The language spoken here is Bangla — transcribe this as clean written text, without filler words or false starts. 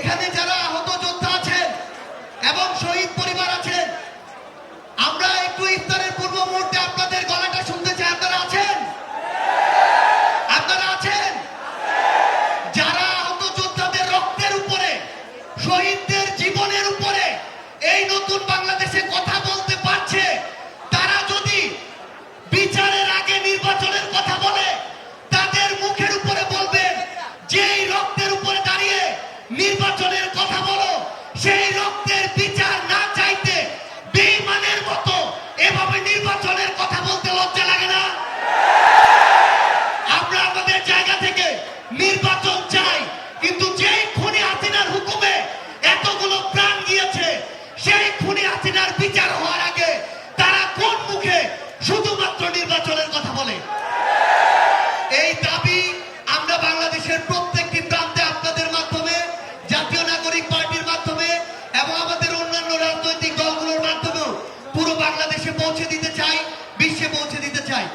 এখানে যারা আহত যোদ্ধা আছেন এবং শহীদ পরিবার আছেন, আমরা একটু ইফতারের পূর্ব মুহূর্তে আপনাদের গলাটা শুনতে চাই। আপনারা আছেন? আপনারা আছেন? যারা আহত যোদ্ধাদের রক্তের উপরে, শহীদদের জীবনের উপরে এই নতুন বাংলাদেশে কথা বলতে পারছে, তারা যদি বিচারের আগে নির্বাচনের কথা বলে, তাদের মুখের উপরে বলবেন যে এই রক্তের উপরে দাঁড়িয়ে নির্বাচনের কথা বলো, সেই রক্তের বিচার না চাইতে বেঈমানের মতো এভাবে নির্বাচনের কথা বলতে লজ্জা লাগে না? আমরা আমাদের জায়গা থেকে নির্বাচন চাই, কিন্তু যেই খুনি হাসিনার হুকুমে এতগুলো প্রাণ গিয়েছে, সেই খুনি হাসিনার বিচার হওয়ার আগে তারা কোন মুখে শুধুমাত্র নির্বাচনের কথা বলে? এই দাবি আমরা বাংলাদেশের প্রত্যেকটি প্রান্তে আপনাদের মাধ্যমে, জাতীয় নাগরিক পার্টির মাধ্যমে এবং আমাদের অন্যান্য রাজনৈতিক দলগুলোর মাধ্যমেও পুরো বাংলাদেশে পৌঁছে দিতে চাই, বিশ্বে পৌঁছে দিতে চাই।